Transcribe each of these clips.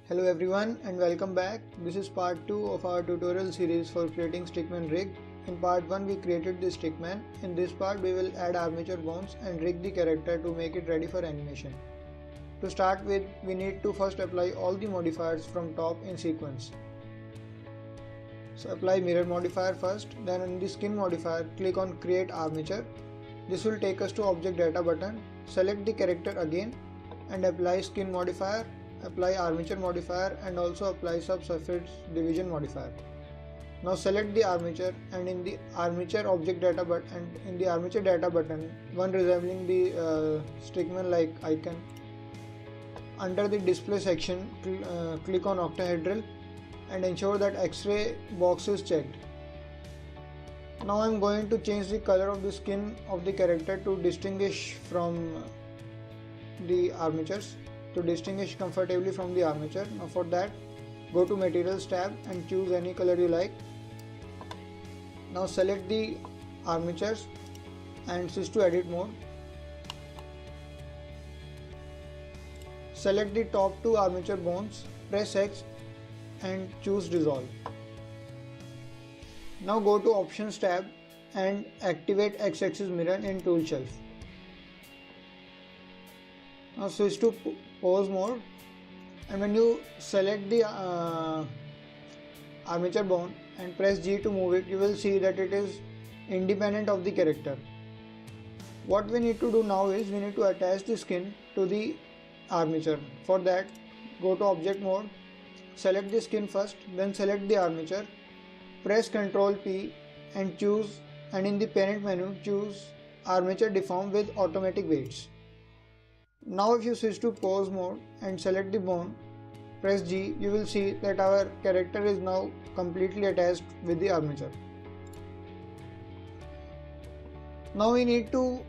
Hello everyone and welcome back. This is part 2 of our tutorial series for creating stickman rig. In part 1 we created the stickman. In this part we will add armature bones and rig the character to make it ready for animation. To start with, we need to first apply all the modifiers from top in sequence. So apply mirror modifier first, then on the skin modifier click on create armature. This will take us to object data button. Select the character again and apply skin modifier, apply armature modifier and also apply subsurface division modifier. Now select the armature and in the armature object data button one resembling the stickman like icon. Under the display section click on octahedral and ensure that X-ray box is checked. Now I am going to change the color of the skin of the character to distinguish from the armatures, to distinguish comfortably from the armature. Now for that, go to materials tab and choose any color you like. Now select the armatures and switch to edit mode. Select the top two armature bones, press X and choose dissolve. Now go to options tab and activate X-axis mirror in tool shelf. Now switch to pose mode and when you select the armature bone and press G to move it, you will see that it is independent of the character. What we need to do now is we need to attach the skin to the armature. For that, go to object mode, select the skin first, then select the armature, press Ctrl P and in the parent menu choose armature deform with automatic weights. Now if you switch to pose mode and select the bone, press G, you will see that our character is now completely attached with the armature. Now we need to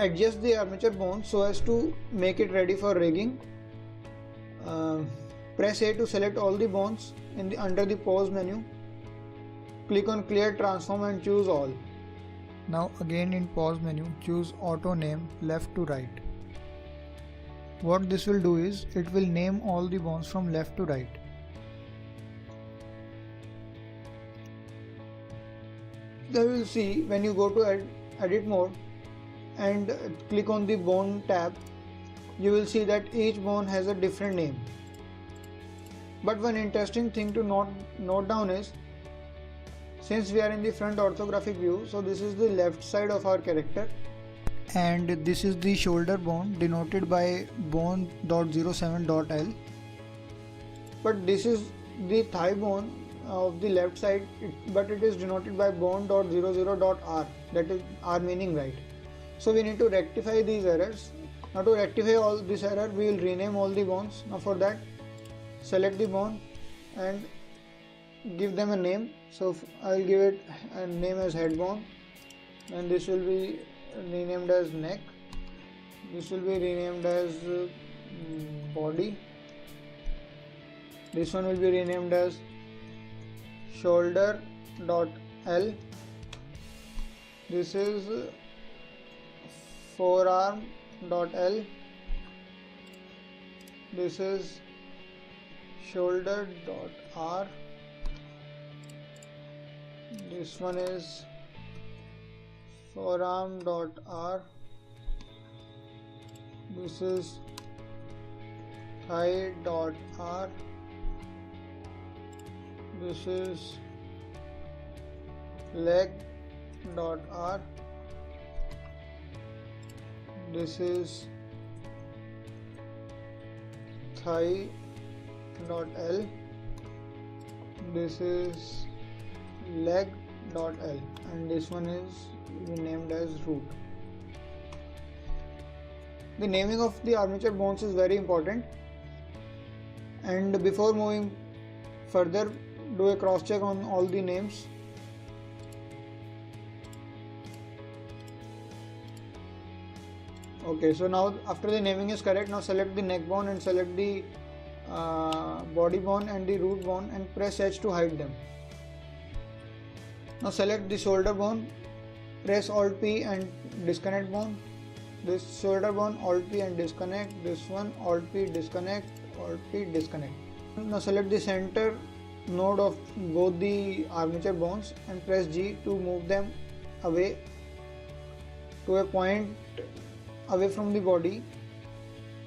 adjust the armature bone so as to make it ready for rigging. Press A to select all the bones under the pose menu. Click on clear transform and choose all. Now again in pose menu choose auto name left to right. What this will do is it will name all the bones from left to right. There you will see when you go to edit mode and click on the bone tab, you will see that each bone has a different name. But one interesting thing to note down is, since we are in the front orthographic view, so this is the left side of our character and this is the shoulder bone denoted by bone.07.L, but this is the thigh bone of the left side, but it is denoted by bone.00.R, that is R meaning right. So we need to rectify these errors. Now to rectify all this error, we will rename all the bones. Now for that, select the bone and give them a name. So I will give it a name as head bone, and this will be renamed as neck. This will be renamed as body. This one will be renamed as shoulder.L. This is forearm.L. This is shoulder.R. This one is forearm.R. This is thigh.R. This is leg.R. This is thigh.L. This is leg.L and this one is named as root. The naming of the armature bones is very important, and before moving further, do a cross check on all the names. Okay, so now after the naming is correct, now select the neck bone and select the body bone and the root bone and press H to hide them. Now select the shoulder bone, press Alt P and disconnect bone. This shoulder bone, Alt P and disconnect. This one, Alt P, disconnect. 40 disconnect. Now select the center node of both the armature bonds and press G to move them away to a point away from the body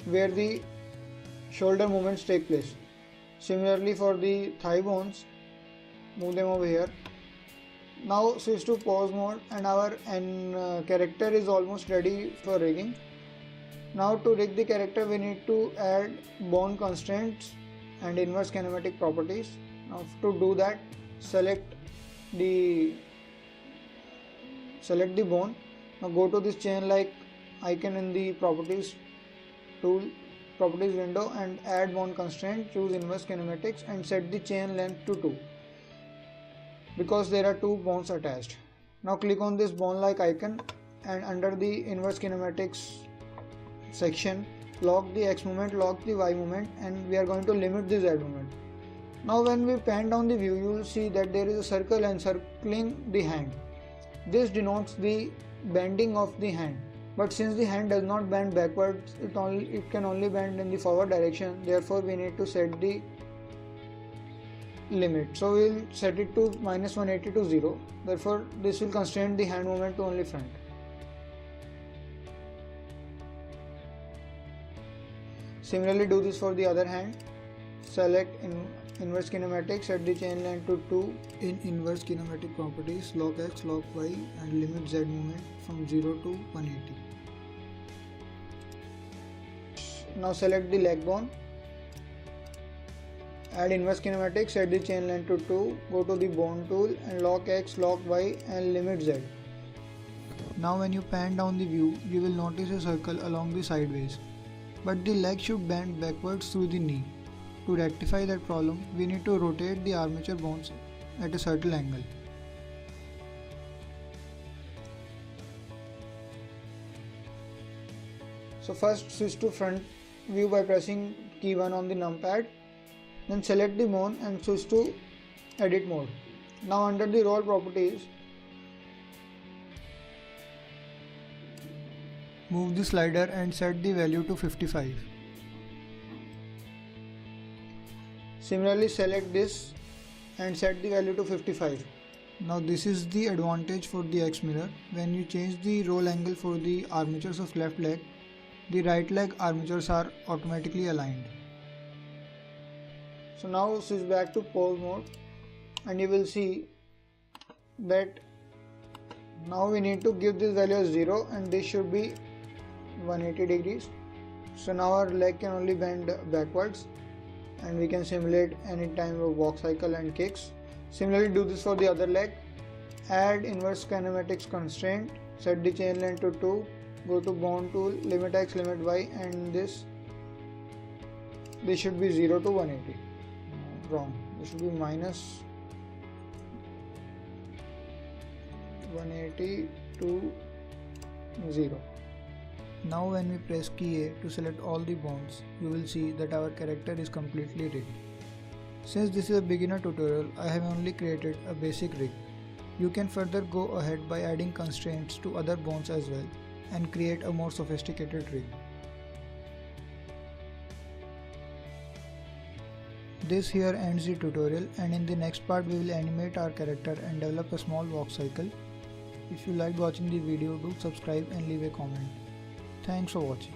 where the shoulder movements take place. Similarly for the thigh bones, move them over here. Now switch to pause mode and our character is almost ready for rigging. Now to rig the character we need to add bone constraints and inverse kinematic properties. Now to do that, select the bone. Now go to this chain like icon in the properties window and add bone constraint, choose inverse kinematics and set the chain length to 2 because there are 2 bones attached. Now click on this bone like icon and under the inverse kinematics section lock the X moment, lock the Y moment, and we are going to limit the Z moment. Now when we pan down the view, you will see that there is a circle encircling the hand. This denotes the bending of the hand. But since the hand does not bend backwards, it can only bend in the forward direction. Therefore, we need to set the limit. So we will set it to -180 to 0. Therefore, this will constrain the hand movement to only front. Similarly, do this for the other hand. Select inverse kinematics, set the chain length to 2. In inverse kinematic properties, lock X, lock Y and limit Z movement from 0 to 180. Now select the leg bone. Add inverse kinematics, set the chain length to 2. Go to the bone tool and lock X, lock Y and limit Z. Now when you pan down the view, you will notice a circle along the sideways. But the leg should bend backwards through the knee. To rectify that problem, we need to rotate the armature bones at a certain angle. So first switch to front view by pressing key 1 on the numpad. Then select the bone and switch to edit mode. Now under the roll properties, move the slider and set the value to 55. Similarly, select this and set the value to 55. Now this is the advantage for the X mirror. When you change the roll angle for the armatures of left leg, the right leg armatures are automatically aligned. So now switch back to pose mode and you will see that now we need to give this value as 0 and this should be 180 degrees. So now our leg can only bend backwards and we can simulate any time of walk cycle and kicks. Similarly, do this for the other leg. Add inverse kinematics constraint, set the chain length to 2, go to bone tool, limit X, limit Y and this should be 0 to 180. Wrong, this should be minus 180 to 0. Now when we press key A to select all the bones, you will see that our character is completely rigged. Since this is a beginner tutorial, I have only created a basic rig. You can further go ahead by adding constraints to other bones as well and create a more sophisticated rig. This here ends the tutorial, and in the next part we will animate our character and develop a small walk cycle. If you liked watching the video, do subscribe and leave a comment. Thanks for watching.